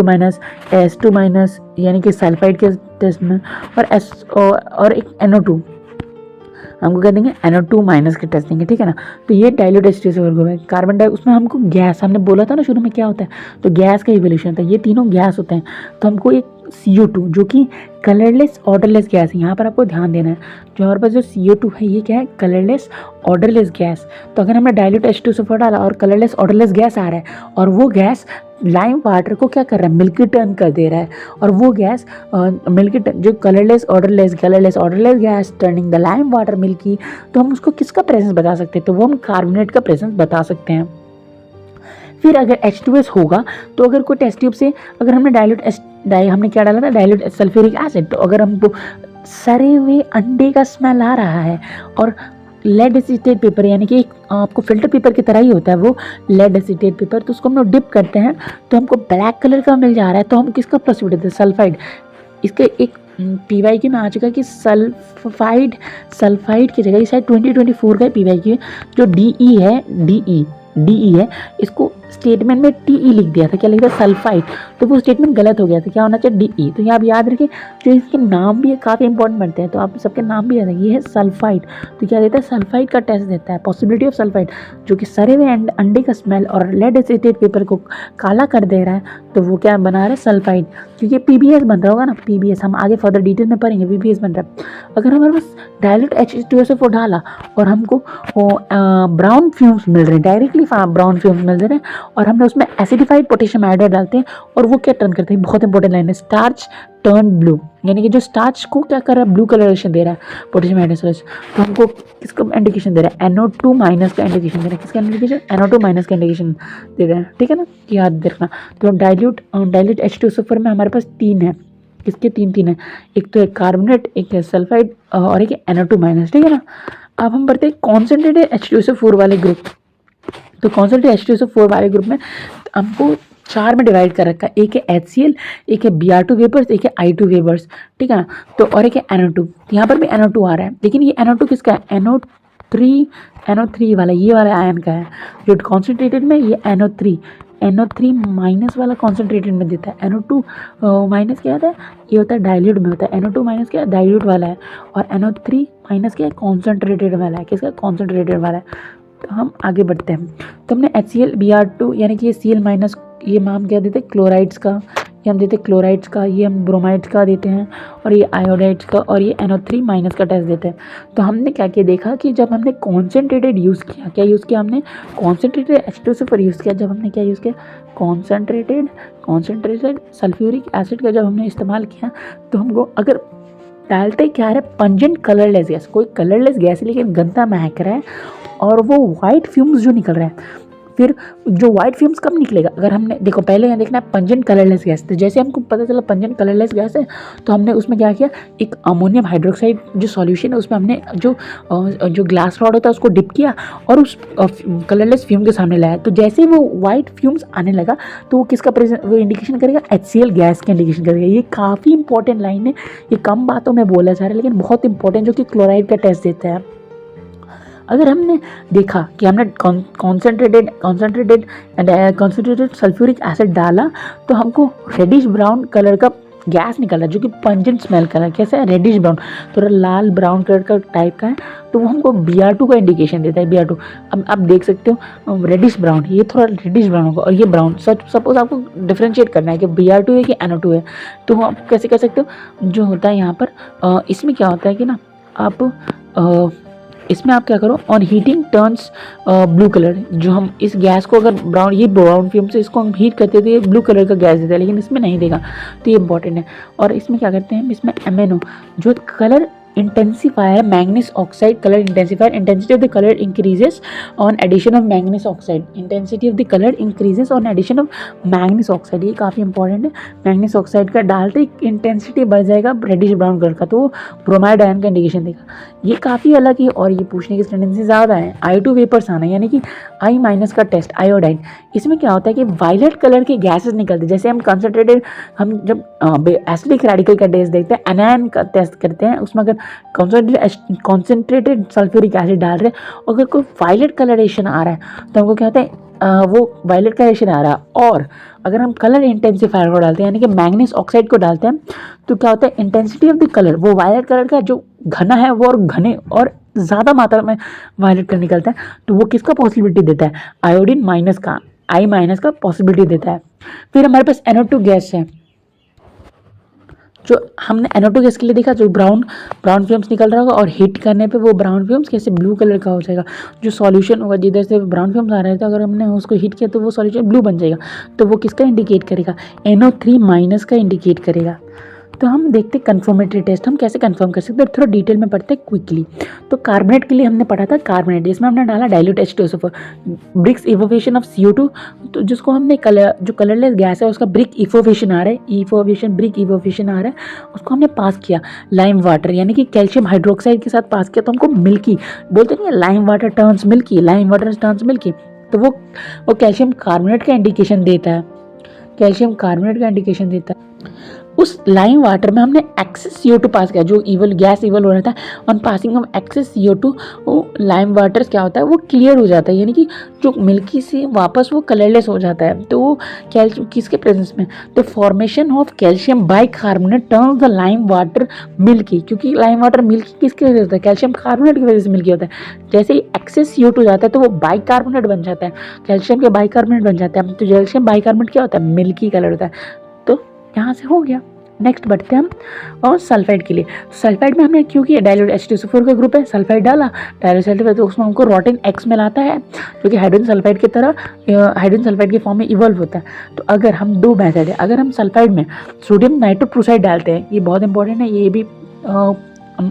S2 यानी कि सल्फाइड के टेस्ट में, और एक NO2 हमको कह देंगे NO2- के टेस्ट देंगे, ठीक है ना। तो ये डाइल्यूट H2SO4 ग्रुप है। कार्बन डाई उसमें हमको गैस, हमने बोला था ना शुरू में क्या होता है, तो गैस का इवोल्यूशन होता है, ये तीनों गैस होते हैं। तो हमको एक CO2 जो कि कलरलेस ऑर्डरलेस गैस है, यहाँ पर आपको ध्यान देना है, जो हमारे पास जो CO2 है ये क्या है, कलरलेस ऑर्डरलेस गैस। तो अगर हमने डाइल्यूट H2SO4 डाला और कलरलेस ऑर्डरलेस गैस आ रहा है, और वो गैस लाइम वाटर को क्या कर रहा है, मिल्की टर्न कर दे रहा है, और वो गैस मिल्की टर्न जो colourless odourless gas turning the lime water milky, तो हम उसको किसका प्रेजेंस बता सकते हैं, तो वो हम कार्बोनेट का प्रेजेंस बता सकते हैं। फिर अगर H2S होगा, तो अगर कोई टेस्ट ट्यूब से अगर हमने हमने क्या डाला था, डाइल्यूट सल्फ्यूरिक एसिड, तो अगर हमको सड़े हुए अंडे का स्मेल आ रहा है, और लेड एसिटेट पेपर यानी कि आपको फिल्टर पेपर की तरह ही होता है वो लेड एसिटेट पेपर, तो उसको हम लोग डिप करते हैं तो हमको ब्लैक कलर का मिल जा रहा है, तो हम किसका प्रोसीड देते हैं, सल्फाइड। इसके एक PYQ में आ चुका है कि सल्फाइड की जगह शायद 2024 का PYQ जो DE है, इसको स्टेटमेंट में TE लिख दिया था, क्या लिख दिया, सल्फाइड। तो वो स्टेटमेंट गलत हो गया था, क्या होना चाहिए, DE। तो यहाँ आप याद रखिए, जो इसके नाम भी काफ़ी इंपॉर्टेंट बनते हैं, तो आप सबके नाम भी याद रखिए। ये है सल्फाइड, तो क्या देता है, सल्फाइड का टेस्ट देता है, पॉसिबिलिटी ऑफ सल्फाइड, जो कि सड़े हुए अंडे का स्मेल और लेड एसिटेट पेपर को काला कर दे रहा है, तो वो क्या बना रहा है, सल्फाइड। क्योंकि PBS बन रहा होगा ना, PBS हम आगे फर्दर डिटेल में पढ़ेंगे, PBS बन रहा है। अगर हमारे पास डाइल्यूट H2SO4 डाला और हमको ब्राउन फ्यूम्स मिल रहे हैं, डायरेक्टली ब्राउन फ्यूम्स मिल रहे हैं, और हमने उसमें एसिडिफाइड पोटेशियम आयोडाइड डालते हैं, और वो क्या टर्न करते हैं, बहुत इंपॉर्टेंट लाइन है, स्टार्च टर्न ब्लू, यानी कि जो स्टार्च को क्या कर रहा है, ब्लू कलरेशन दे रहा है पोटेशियम आयोडाइड। तो हमको किसका इंडिकेशन दे रहा है, NO2- का इंडिकेशन दे रहा है, किसका इंडिकेशन, NO2- का इंडिकेशन दे रहा है, ठीक है ना, याद रखना। तो डाइल्यूट H2SO4 में हमारे पास 3 है, किसके 3 है, एक तो है कार्बोनेट, एक है सल्फाइड, और एक है NO2-, ठीक है ना। अब हम बढ़ते हैं कॉन्सेंट्रेटेड H2SO4 वाले ग्रुप। तो कॉन्सेंट्रेटेड H2SO4 वाले ग्रुप में हमको 4 में डिवाइड कर रखा है, एक है HCl, एक है Br2 वेपर्स, एक है I2 वेपर्स, ठीक है। तो और एक है NO2, यहाँ पर भी NO2 आ रहा है, लेकिन ये NO2 किसका है, NO3 वाला, ये वाला आयन का है, जो कॉन्सेंट्रेटेड में ये NO3- वाला कॉन्सेंट्रेटेड में देता है। NO2- क्या होता है, ये होता है डाइल्यूट में होता है, NO2- क्या डाइल्यूट वाला है, और NO3- क्या है, कॉन्सेंट्रेटेड वाला है, किसका, कॉन्सेंट्रेटेड वाला है। तो हम आगे बढ़ते हैं। तो हमने HCl Br2 यानी कि ये Cl-, ये हम क्या देते हैं, क्लोराइड्स का, ये हम देते हैं क्लोराइड्स का, ये हम ब्रोमाइड्स का देते हैं, और ये आयोडाइड्स का, और ये NO3- का टेस्ट देते हैं। तो हमने क्या किया, देखा कि जब हमने कॉन्सेंट्रेटेड यूज़ किया, क्या यूज़ किया हमने, कॉन्सेंट्रेटेड H2SO4 यूज़ किया, जब हमने क्या यूज़ किया, कॉन्सेंट्रेटेड सल्फ्यूरिक एसिड का जब हमने इस्तेमाल किया, तो हमको अगर डालते क्या है, पंजेंट कलरलेस गैस, कोई कलरलेस गैस है लेकिन गंदा महक रहा है, और वो वाइट फ्यूम्स जो निकल रहा है। फिर जो वाइट फ्यूम्स कब निकलेगा, अगर हमने देखो पहले यहाँ देखना है पंजेंट कलरलेस गैस, तो जैसे हमको पता चला पंजेंट कलरलेस गैस है, तो हमने उसमें क्या किया, एक अमोनियम हाइड्रोक्साइड जो सॉल्यूशन है उसमें हमने जो ग्लास रॉड होता है उसको डिप किया, और उस कलरलेस फ्यूम के सामने लाया। तो जैसे वो वाइट फ्यूम्स आने लगा, तो वो किसका प्रेजेंट, वो इंडिकेशन करेगा, HCl गैस का इंडिकेशन करेगा। ये काफ़ी इंपॉर्टेंट लाइन है, ये कम बातों में बोला जा रहा है लेकिन बहुत इंपॉर्टेंट, जो कि क्लोराइड का टेस्ट देता है। अगर हमने देखा कि हमने कॉन्सेंट्रेटेड सल्फ्यूरिक एसिड डाला, तो हमको रेडिश ब्राउन कलर का गैस निकला, जो कि पंजेंट स्मेल कलर, कैसा है, रेडिश ब्राउन, थोड़ा लाल ब्राउन कलर का टाइप का है, तो वो हमको Br2 का इंडिकेशन देता है। Br2 अब आप देख सकते हो, रेडिश ब्राउन, ये थोड़ा रेडिश ब्राउन होगा, और ये ब्राउन, सपोज आपको डिफ्रेंशिएट करना है कि Br2 है कि NO2 है, तो आप कैसे कर सकते हो, जो होता है यहाँ पर इसमें क्या होता है कि ना, आप इसमें आप क्या करो, on heating turns blue colour. जो हम इस गैस को अगर ब्राउन, ये ब्राउन फ्लेम से इसको हम हीट करते थे, ब्लू कलर का गैस देता है, लेकिन इसमें नहीं देगा, तो ये इंपॉर्टेंट है। और इसमें क्या करते हैं, इसमें MnO जो colour intensifier, manganese oxide colour intensifier, intensity of the colour increases on addition of manganese oxide, intensity of the colour increases on addition of manganese oxide. ये काफ़ी इंपॉर्टेंट है। मैंगनीज ऑक्साइड का डालते इंटेंसिटी बढ़ जाएगा reddish brown colour का, तो वो ब्रोमाइड आयन का इंडिकेशन देगा। ये काफ़ी अलग है और ये पूछने की टेंडेंसी ज़्यादा है। I2 वेपर्स आना, यानी कि I- का टेस्ट, आयोडाइन। इसमें क्या होता है कि वायलेट कलर के गैसेस निकलते हैं। जैसे हम कंसनट्रेटेड, हम जब एसिडिक रेडिकल का टेस्ट देखते हैं, एनायन का टेस्ट करते हैं, उसमें अगर कॉन्सेंट्रेटेड सल्फ्यूरिक एसिड डाल रहे हैं, अगर कोई वायलेट कलरेशन आ रहा है तो हमको क्या होता है, वो वायलेट कलरेशन आ रहा है। और अगर हम कलर इंटेंसिफायर को डालते हैं, यानी कि मैंगनीज ऑक्साइड को डालते हैं, तो क्या होता है, इंटेंसिटी ऑफ द कलर, वो वायलेट कलर का जो घना है वो और घने और ज़्यादा मात्रा में वायलेट कलर निकलता है, तो वो किसका पॉसिबिलिटी देता है, आयोडीन माइनस का, I- का पॉसिबिलिटी देता है। फिर हमारे पास NO2 गैस है, जो हमने NO2 गैस के लिए देखा, जो ब्राउन फ्लेम्स निकल रहा होगा और हीट करने पे वो ब्राउन फ्लेम्स कैसे ब्लू कलर का हो जाएगा। जो सॉल्यूशन होगा, जिधर से ब्राउन फ्लेम्स आ रहे थे, अगर हमने उसको हीट किया तो वो सॉल्यूशन ब्लू बन जाएगा, तो वो किसका इंडिकेट करेगा, NO3- का इंडिकेट करेगा। तो हम देखते हैं कन्फर्मेटरी टेस्ट, हम कैसे कन्फर्म कर सकते हैं, थोड़ा डिटेल में पढ़ते हैं क्विकली। तो कार्बोनेट के लिए हमने पढ़ा था, कार्बोनेट जिसमें हमने डाला dilute H2SO4, BRICS इवोवेशन of CO2, तो जिसको हमने जो कलरलेस गैस है उसका ब्रिक इवोवेशन आ रहा है, ब्रिक इवोवेशन आ रहा है, उसको हमने पास किया लाइम वाटर, यानी कि कैल्शियम हाइड्रोक्साइड के साथ पास किया, तो हमको मिल्की बोलते नहीं, lime water turns milky, lime water turns milky, तो वो कैल्शियम कार्बोनेट का इंडिकेशन देता है, कैल्शियम कार्बोनेट का इंडिकेशन देता है। उस लाइम वाटर में हमने एक्सेस CO2 पास किया, जो गैस इवल हो रहा था, on passing of access CO2 वो लाइम वाटर क्या होता है, वो क्लियर हो जाता है, यानी कि जो मिल्की से वापस वो कलरलेस हो जाता है। तो वो कैल्शियम किसके प्रेजेंस में, तो formation of calcium bicarbonate turns the lime water milky, क्योंकि लाइम वाटर मिल्की किसकी वजह से होता है, कैल्शियम कार्बोनेट की वजह से मिल्की होता है। जैसे ही एक्सेस CO2 जाता है तो वो बाइकार्बोनेट बन जाता है, कैल्शियम के बाइकार्बोनेट बन जाता है, तो कैल्शियम बाइकार्बोनेट क्या होता है, मिल्की कलर होता है। तो यहाँ से हो गया। नेक्स्ट बढ़ते हैं हम और सल्फाइड के लिए। सल्फाइड में हमने क्यों किया, डाइल्यूट H2SO4 का ग्रुप है, सल्फाइड डाला, डाइल्यूट सल्फाइड, तो उसमें हमको रोटेन X मिलाता है, जो कि हाइड्रोजन सल्फाइड की तरह हाइड्रोजन सल्फाइड के फॉर्म में इवॉल्व होता है। तो अगर हम दो मेथड है, अगर हम सल्फाइड में सोडियम नाइट्रोक्लोराइड डालते हैं, ये बहुत इंपॉर्टेंट है, ये भी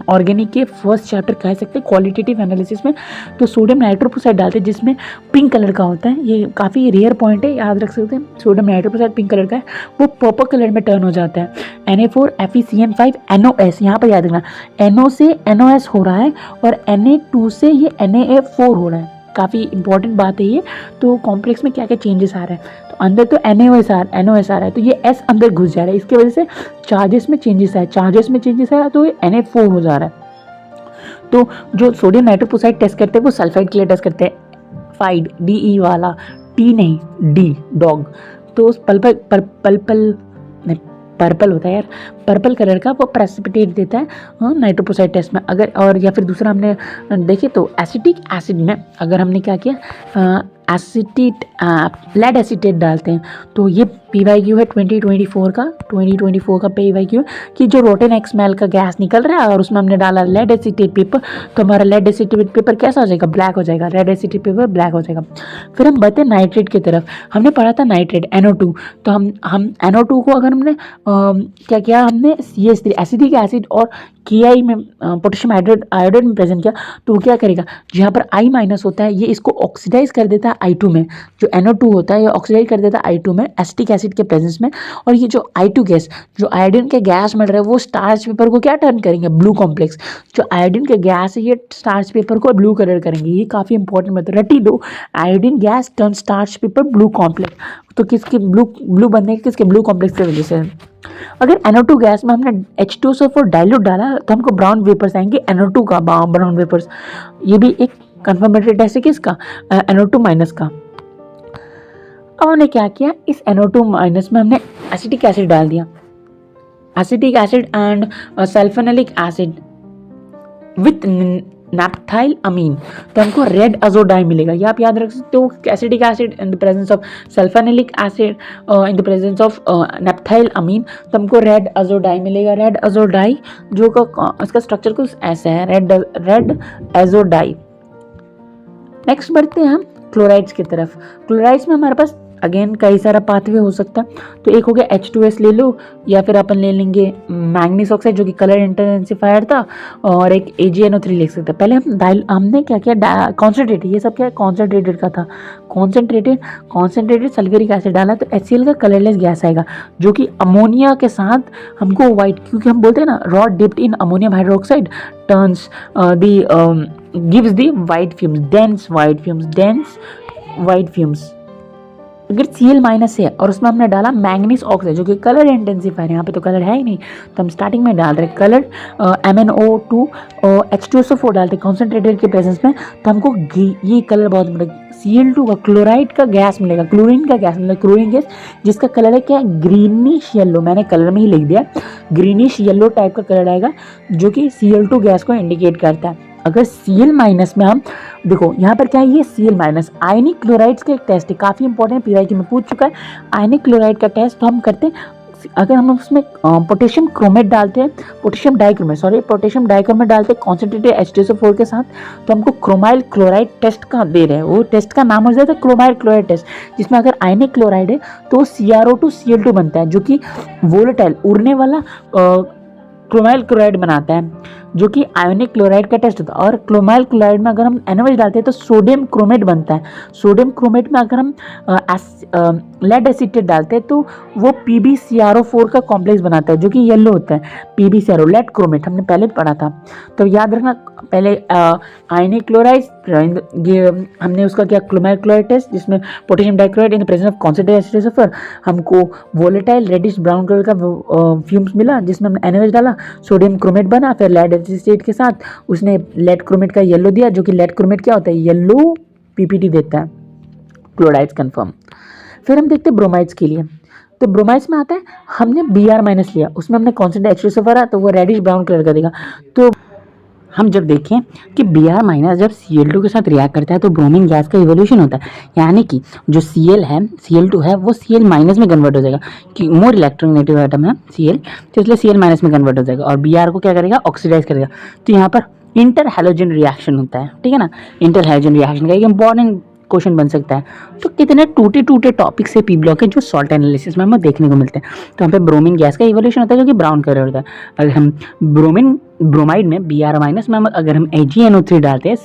ऑर्गेनिक के फर्स्ट चैप्टर कह सकते हैं क्वालिटेटिव एनालिसिस में। तो सोडियम नाइट्रोक्लोराइड डालते हैं जिसमें पिंक कलर का होता है, ये काफ़ी रेयर पॉइंट है, याद रख सकते हैं। सोडियम नाइट्रोक्लोराइड पिंक कलर का है, वो पर्पल कलर में टर्न हो जाता है। Na4FeCN5 NOS, यहाँ पर याद रखना, NO से NOS हो रहा है और Na2 से ये NaF4 हो रहा है, काफ़ी इंपॉर्टेंट बात है ये। तो कॉम्प्लेक्स में क्या क्या चेंजेस आ रहे हैं, तो अंदर तो NOS आ रहा है, तो ये S अंदर घुस जा रहा है, इसकी वजह से चार्जेस में चेंजेस आया, तो ये Na4 हो जा रहा है। तो जो सोडियम नाइट्रोक्लोराइड टेस्ट करते हैं वो सल्फाइड के लिए टेस्ट करते हैं, फाइड DE वाला, T नहीं D डॉग, तो उस पर्पल होता है यार, पर्पल कलर का वो प्रेसिपिटेट देता है नाइट्रोक्लोराइड टेस्ट में। अगर और या फिर दूसरा हमने देखे तो एसिटिक एसिड में अगर हमने क्या किया, लेड एसीटेट डालते हैं, तो ये PYQ है 2024 का PYQ कि जो रोटेन एक्समेल का गैस निकल रहा है और उसमें हमने डाला लेड एसीटेट पेपर, तो हमारा लेड एसीटेट पेपर कैसा हो जाएगा, ब्लैक हो जाएगा, लेड एसीटेट पेपर ब्लैक हो जाएगा। फिर हम बढ़ते नाइट्रेट की तरफ, हमने पढ़ा था नाइट्रेट NO2, तो हम NO2 को अगर हमने क्या किया, हमने CH3 एसिटिक एसिड और KI में पोटेशियम आयोडाइड में प्रेजेंट किया, तो वो क्या करेगा, जहाँ पर I- होता है ये इसको ऑक्सीडाइज कर देता है I2 में, जो NO2 होता है ये ऑक्सीडाइज कर देता है I2 में एसिटिक एसिड के प्रेजेंस में। और ये जो I2 गैस, जो आयोडीन के गैस मिल रहा है, वो स्टार्च पेपर को क्या टर्न करेंगे, ब्लू कॉम्प्लेक्स। जो आयोडीन के गैस है ये स्टार्च पेपर को ब्लू कलर करेंगे, ये काफ़ी इंपॉर्टेंट बात है, रटी दो, iodine gas turn starch paper blue complex. तो किसके ब्लू बनने के, किसके ब्लू कॉम्प्लेक्स की वजह से। अगर NO2 गैस में हमने H2SO4 डाइल्यूट डाला तो हमको ब्राउन वेपर्स आएंगे, NO2 का ब्राउन वेपर्स। ये भी एक कंफर्मेटरी टेस्ट है किसका, NO2- का। अब हमने क्या किया, इस NO2- में हमने एसिटिक एसिड डाल दिया, acetic acid and sulphanilic acid with naphthyl amine, तो हमको रेड अजोडाई मिलेगा। ये आप याद रख सकते हो, acetic acid in the presence of sulphanilic acid in the presence of naphthyl amine, तो हमको रेड अजोडाई मिलेगा। रेड अजोडाई जो का इसका स्ट्रक्चर कुछ ऐसा है, रेड अजोडाई। नेक्स्ट बढ़ते हैं हम क्लोराइड्स की तरफ। क्लोराइड्स में हमारे पास अगेन कई सारा पाथवे हो सकता है, तो एक हो गया H2S ले लो, या फिर अपन ले लेंगे मैंगनीज ऑक्साइड जो कि कलर इंटेंसिफायर था, और एक AgNO3 लिख सकते हैं। पहले हमने क्या किया, कॉन्सेंट्रेटेड, ये सब क्या है कॉन्सेंट्रेटेड का था, कॉन्सेंट्रेटेड सल्फ्यूरिक एसिड डाला तो HCl का कलरलेस गैस आएगा, जो कि अमोनिया के साथ हमको वाइट, क्योंकि हम बोलते हैं ना rod dipped in ammonium hydroxide turns gives the white fumes, dense white fumes. अगर Cl माइनस है और उसमें हमने डाला मैंगनीज ऑक्साइड जो कि कलर इंटेंसिफायर, यहाँ पे तो कलर है ही नहीं, तो हम स्टार्टिंग में डाल रहे कलर MnO2 H2SO4 डालते कॉन्सेंट्रेटेड के प्रेजेंस में, तो हमको ये कलर बहुत मिलेगा, Cl2 का क्लोराइड का गैस मिलेगा, क्लोरीन का गैस मिलेगा, क्लोरीन गैस जिसका कलर है क्या, ग्रीनिश येलो, मैंने कलर में ही लिख दिया, ग्रीनिश येलो टाइप का कलर आएगा जो कि Cl2 गैस को इंडिकेट करता है। अगर Cl माइनस में हम देखो यहाँ पर क्या है, ये Cl माइनस आयनिक क्लोराइड्स का एक टेस्ट है, काफ़ी इंपॉर्टेंट, PYQ में पूछ चुका है आयनिक क्लोराइड का टेस्ट। तो हम करते हैं, अगर हम उसमें पोटेशियम क्रोमेट डालते हैं, पोटेशियम डाइक्रोमेट डालते हैं कॉन्सेंट्रेटेड H2SO4 के साथ, तो हमको क्रोमाइल क्लोराइड टेस्ट का दे रहे हैं, वो टेस्ट का नाम हो जाता है क्रोमाइल क्लोराइड टेस्ट, जिसमें अगर आयनिक क्लोराइड है तो CrO2Cl2 बनता है, जो कि वोलेटाइल उड़ने वाला क्रोमाइल क्लोराइड बनाता है, जो कि आयोनिक क्लोराइड का टेस्ट होता है। और क्रोमाइल क्लोराइड में अगर हम NaOH डालते हैं तो सोडियम क्रोमेट बनता है, सोडियम क्रोमेट में अगर हम लेड एसीटेट डालते हैं तो वो PbCrO4 का कॉम्प्लेक्स बनाता है, जो कि येलो होता है, PbCrO लेड क्रोमेट हमने पहले पढ़ा था। तो याद रखना, पहले आयनिक क्लोराइड हमने उसका किया क्रोमाइल क्लोराइड टेस्ट, जिसमें potassium dichloride in the presence of concentrated H2SO4 हमको वोलेटाइल रेडिश ब्राउन कलर का फ्यूम्स मिला, जिसमें हमने NaOH डाला, सोडियम क्रोमेट बना, फिर लेड एसीटेट के साथ उसने लेड क्रोमेट का येलो दिया, जो कि लेड क्रोमेट क्या होता है, येलो PPT देता है, क्लोराइड्स कंफर्म। फिर हम देखते हैं ब्रोमाइड्स के लिए, तो ब्रोमाइड्स में आता है हमने Br माइनस लिया, उसमें हमने कॉन्सेंट्रेटेड H2SO4 है तो वो रेडिश ब्राउन कलर का देगा। तो हम जब देखें कि Br माइनस जब Cl2 के साथ रिएक्ट करता है तो ब्रोमीन गैस का इवोल्यूशन होता है, यानी कि जो Cl2 है वो Cl माइनस में कन्वर्ट हो जाएगा, कि मोर इलेक्ट्रोनेगेटिव एटम है Cl, तो इसलिए Cl माइनस में कन्वर्ट हो जाएगा और Br को क्या करेगा, ऑक्सीडाइज करेगा। तो यहाँ पर इंटर हैलोजन रिएक्शन होता है, ठीक है ना, इंटर हैलोजन रिएक्शन का एक इंपॉर्टेंट क्वेश्चन बन सकता है। तो कितने टूटे टॉपिक से पी ब्लॉक है जो सॉल्ट एनालिसिस में हमें देखने को मिलते हैं। तो यहाँ पे ब्रोमीन गैस का इवोल्यूशन होता है जो कि ब्राउन कलर होता है। अगर हम ब्रोमाइड में Br माइनस में अगर हम AgNO3 डालते हैं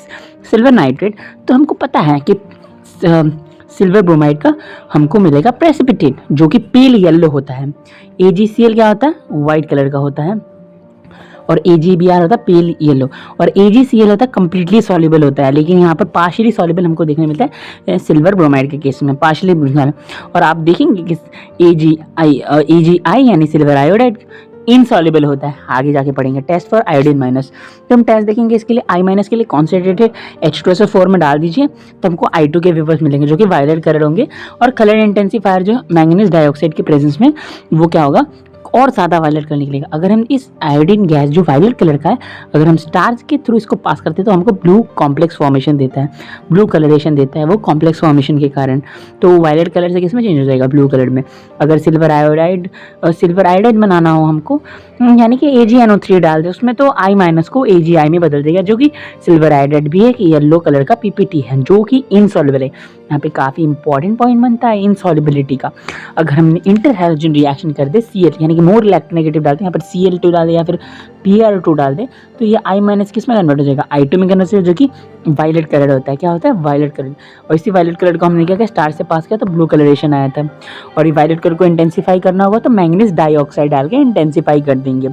सिल्वर नाइट्रेट, तो हमको पता है कि सिल्वर ब्रोमाइड का हमको मिलेगा प्रेसिपिटेट जो कि पील येलो होता है। AgCl क्या होता है, वाइट कलर का होता है, और AgBr होता है पेल येलो, और AgCl होता है कम्प्लीटली सॉल्युबल होता है, लेकिन यहाँ पर पार्शियली सॉल्युबल हमको देखने मिलता है सिल्वर ब्रोमाइड के केस में, पार्शियली। और आप देखेंगे कि AgI यानी सिल्वर आयोडाइड इनसॉल्युबल होता है, आगे जाके पढ़ेंगे टेस्ट फॉर आयोडीन माइनस। तो हम टेस्ट देखेंगे इसके लिए I माइनस के लिए कॉन्सेंट्रेटेड H2SO4 में डाल दीजिए, तो हमको I2 के वेपर्स मिलेंगे जो कि वायलेट कलर होंगे, और कलर इंटेंसिफायर जो मैंगनीज डाइऑक्साइड के प्रेजेंस में वो क्या होगा, और ज़्यादा वायलेट कलर निकलेगा। अगर हम इस आयोडीन गैस जो वायलेट कलर का है, अगर हम स्टार्च के थ्रू इसको पास करते हैं तो हमको ब्लू कॉम्प्लेक्स फॉर्मेशन देता है, ब्लू कलरेशन देता है वो कॉम्प्लेक्स फॉर्मेशन के कारण। तो वायलेट कलर से किसमें चेंज हो जाएगा, ब्लू कलर में। अगर सिल्वर आयोडाइड बनाना हो हमको, यानी कि AgNO3 डाल दे उसमें, तो I माइनस को AgI में बदल देगा, जो कि सिल्वर आयोडाइड भी एक येलो कलर का PPT है जो कि इनसॉल्युबल है। यहाँ पे काफ़ी इंपॉर्टेंट पॉइंट बनता है इनसॉल्युबिलिटी का। अगर हमने इंटर हैलोजन रिएक्शन कर दे Cl यानी कि मोर इलेक्ट्रोनेगेटिव डालते हैं, यहाँ पर Cl2 डाल दे या फिर Br2 डाल दे, तो ये I माइनस किस में कन्वर्ट हो जाएगा, I2 में कन्वर्ट हो जाएगा, जो कि वायलेट कलर होता है। क्या होता है, वायलेट कलर। और इसी वायलेट कलर को हमने क्या किया, स्टार से पास किया तो ब्लू कलरेशन आया था। और ये वायलेट कलर को इंटेंसीफाई करना होगा तो मैंगनीज डाइऑक्साइड डाल के इंटेंसीफाई कर देंगे।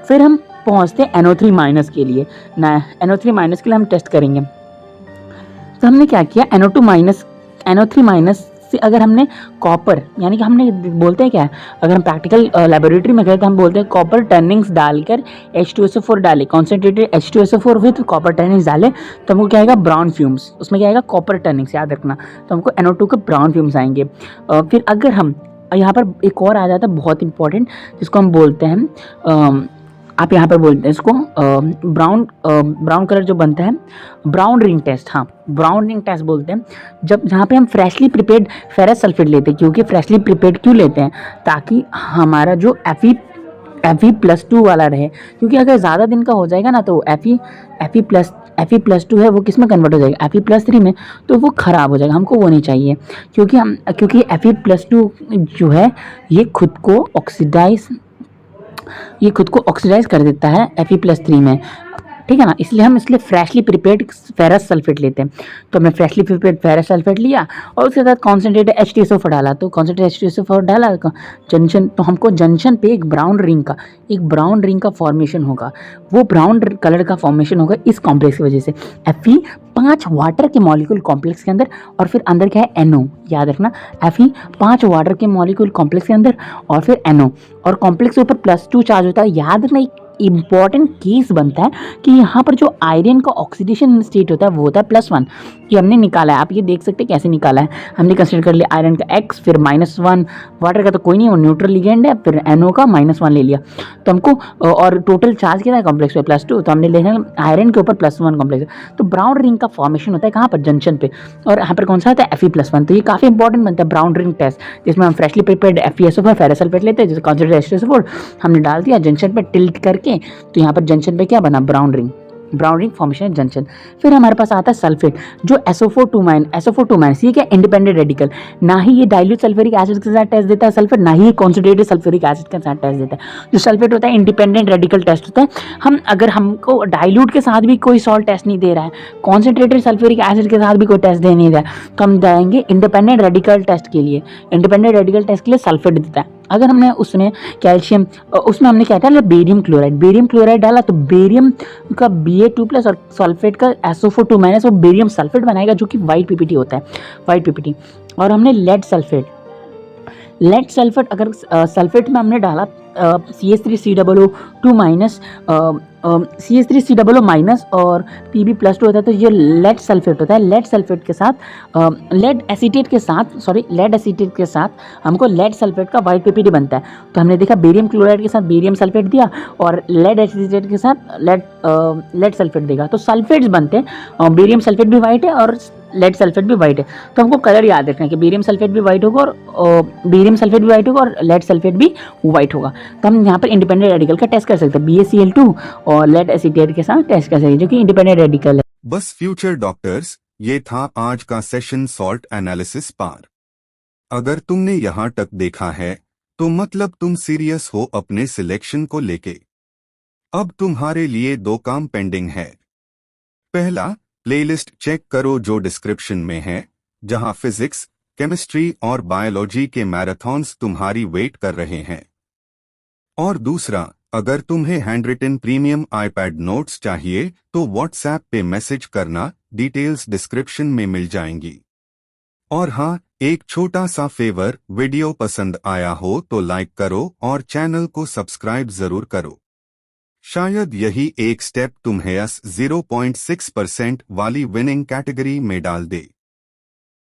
फिर हम पहुँचते हैं NO3 माइनस के लिए ना, NO3 माइनस के लिए हम टेस्ट करेंगे। तो हमने क्या किया, NO3 माइनस से अगर हमने कॉपर, यानी कि हमने बोलते हैं क्या है, अगर हम प्रैक्टिकल लेबोरेटरी में गए तो हम बोलते हैं कॉपर टर्निंग्स डालकर H2SO4 डाले, concentrated H2SO4 with copper turnings डाले, तो हमको क्या आएगा, ब्राउन फ्यूम्स। उसमें क्या आएगा, कॉपर टर्निंग्स, याद रखना। तो हमको NO2 के ब्राउन फ्यूम्स आएंगे। फिर अगर हम यहाँ पर एक और आ जाता है बहुत इंपॉर्टेंट, जिसको हम बोलते हैं आप यहाँ पर बोलते हैं इसको ब्राउन कलर जो बनता है, ब्राउन रिंग टेस्ट, हाँ ब्राउन रिंग टेस्ट बोलते हैं, जब जहाँ पे हम फ्रेशली प्रिपेयर्ड फेरस सल्फेट लेते हैं। क्योंकि फ्रेशली प्रिपेयर्ड क्यों लेते हैं? ताकि हमारा जो Fe+2 वाला रहे, क्योंकि अगर ज़्यादा दिन का हो जाएगा ना तो Fe+2 है वो किस में कन्वर्ट हो जाएगा, Fe+3 में, तो वो ख़राब हो जाएगा, हमको वो नहीं चाहिए। क्योंकि Fe+2 जो है ये खुद को ऑक्सीडाइज कर देता है Fe+3 में, ठीक है ना। इसलिए फ्रेशली प्रिपेयर्ड फेरस सल्फेट लेते हैं। तो हमने फ्रेशली प्रिपेयर्ड फेरस सल्फेट लिया और उसके साथ कॉन्सेंट्रेटेड H2SO4 डाला। तो कॉन्सेंट्रेटेड H2SO4 डाला जंक्शन, तो हमको जंक्शन पे एक ब्राउन रिंग का फॉर्मेशन होगा। वो ब्राउन कलर का फॉर्मेशन होगा इस कॉम्प्लेक्स की वजह से, Fe 5 वाटर के मॉलिक्यूल कॉम्प्लेक्स के अंदर, और फिर अंदर क्या है, NO। याद रखना, Fe 5 वाटर के मॉलिक्यूल कॉम्प्लेक्स के अंदर और फिर NO, और कॉम्प्लेक्स के ऊपर +2 चार्ज होता है। याद रखना इंपॉर्टेंट केस बनता है कि यहाँ पर जो आयरन का ऑक्सीडेशन स्टेट होता है वो होता है +1। ये हमने निकाला है, आप ये देख सकते हैं कैसे निकाला है। हमने कंसिडर कर लिया आयरन का X, फिर -1, वाटर का तो कोई नहीं, वो न्यूट्रल लिगेंड है, फिर NO का -1 ले लिया। तो हमको, और टोटल चार्ज कितना है कॉम्प्लेक्स पे, +2, तो हमने लिखा आयरन के ऊपर +1 कॉम्प्लेक्स है। तो ब्राउन रिंग का फॉर्मेशन होता है कहाँ पर, जंक्शन पे, और यहाँ पर कौन सा होता है, Fe+1। तो ये काफ़ी इंपॉर्टेंट बनता है ब्राउन रिंग टेस्ट, जिसमें हम freshly prepared FeSO4 ferrous sulphate लेते हैं, जैसे कॉन्सेंट्रेटेड H2SO4 हमने डाल दिया जंक्शन पे टिल्ट करके, तो यहाँ पर जंक्शन पे क्या बना, ब्राउन रिंग फॉर्मेशन है जंक्शन। फिर हमारे पास आता है सल्फेट, जो SO4 2- ये क्या, इंडिपेंडेंट रेडिकल, ना ही ये डाइल्यूट सल्फ्यूरिक एसिड के साथ टेस्ट देता है सल्फेट, ना ही ये कॉन्सेंट्रेटेड सल्फ्यूरिक एसिड के साथ टेस्ट देता है। जो सल्फेट होता है इंडिपेंडेंट रेडिकल टेस्ट होता है। अगर हमको डाइल्यूट के साथ भी कोई सॉल्ट टेस्ट नहीं दे रहा है, कॉन्सेंट्रेटेड सल्फ्यूरिक एसिड के साथ भी कोई टेस्ट दे नहीं रहा है, तो हम जाएंगे इंडिपेंडेंट रेडिकल टेस्ट के लिए। इंडिपेंडेंट रेडिकल टेस्ट के लिए सल्फेट देता है। अगर हमने उसमें कैल्शियम, उसमें हमने क्या डाला, बेरियम क्लोराइड डाला, तो बेरियम का Ba2+ और सल्फेट का SO4 वो बेरियम सल्फेट बनाएगा, जो कि वाइट PPT होता है, वाइट PPT। और हमने लेड सल्फेट अगर सल्फेट में हमने डाला CH3COO2- और Pb+2 होता है, तो ये लेड सल्फेट होता है। लेड एसीटेट के साथ हमको लेड सल्फेट का वाइट PPT बनता है। तो हमने देखा बेरियम क्लोराइड के साथ बेरियम सल्फेट दिया, और लेड एसीटेट के साथ लेड सल्फेट देगा। तो सल्फेट्स बनते हैं, बेरियम सल्फेट भी वाइट है और लेड सल्फेट भी वाइट है। तो हमको कलर याद रखना है कि बेरियम सल्फेट भी वाइट होगा और लेड सल्फेट भी वाइट होगा। तो हम यहाँ पर इंडिपेंडेंट रेडिकल का टेस्ट कर सकते हैं, BaCl2 और लेड एसीटेट के साथ टेस्ट कर सकते हैं, जो कि इंडिपेंडेंट रेडिकल है। बस फ्यूचर डॉक्टर्स, ये था आज का सेशन सॉल्ट एनालिसिस पार। अगर तुमने यहाँ तक देखा है तो मतलब तुम सीरियस हो अपने सिलेक्शन को लेके। अब तुम्हारे लिए 2 काम पेंडिंग है। पहला, प्लेलिस्ट चेक करो जो डिस्क्रिप्शन में है, जहां फिजिक्स, केमिस्ट्री और बायोलॉजी के मैराथन्स तुम्हारी वेट कर रहे हैं। और दूसरा, अगर तुम्हें हैंडरिटन प्रीमियम iPad नोट्स चाहिए तो व्हाट्सएप पे मैसेज करना, डिटेल्स डिस्क्रिप्शन में मिल जाएंगी। और हाँ, एक छोटा सा फेवर, वीडियो पसंद आया हो तो लाइक करो और चैनल को सब्सक्राइब जरूर करो। शायद यही एक स्टेप तुम्हें 0.6% वाली विनिंग कैटेगरी में डाल दे।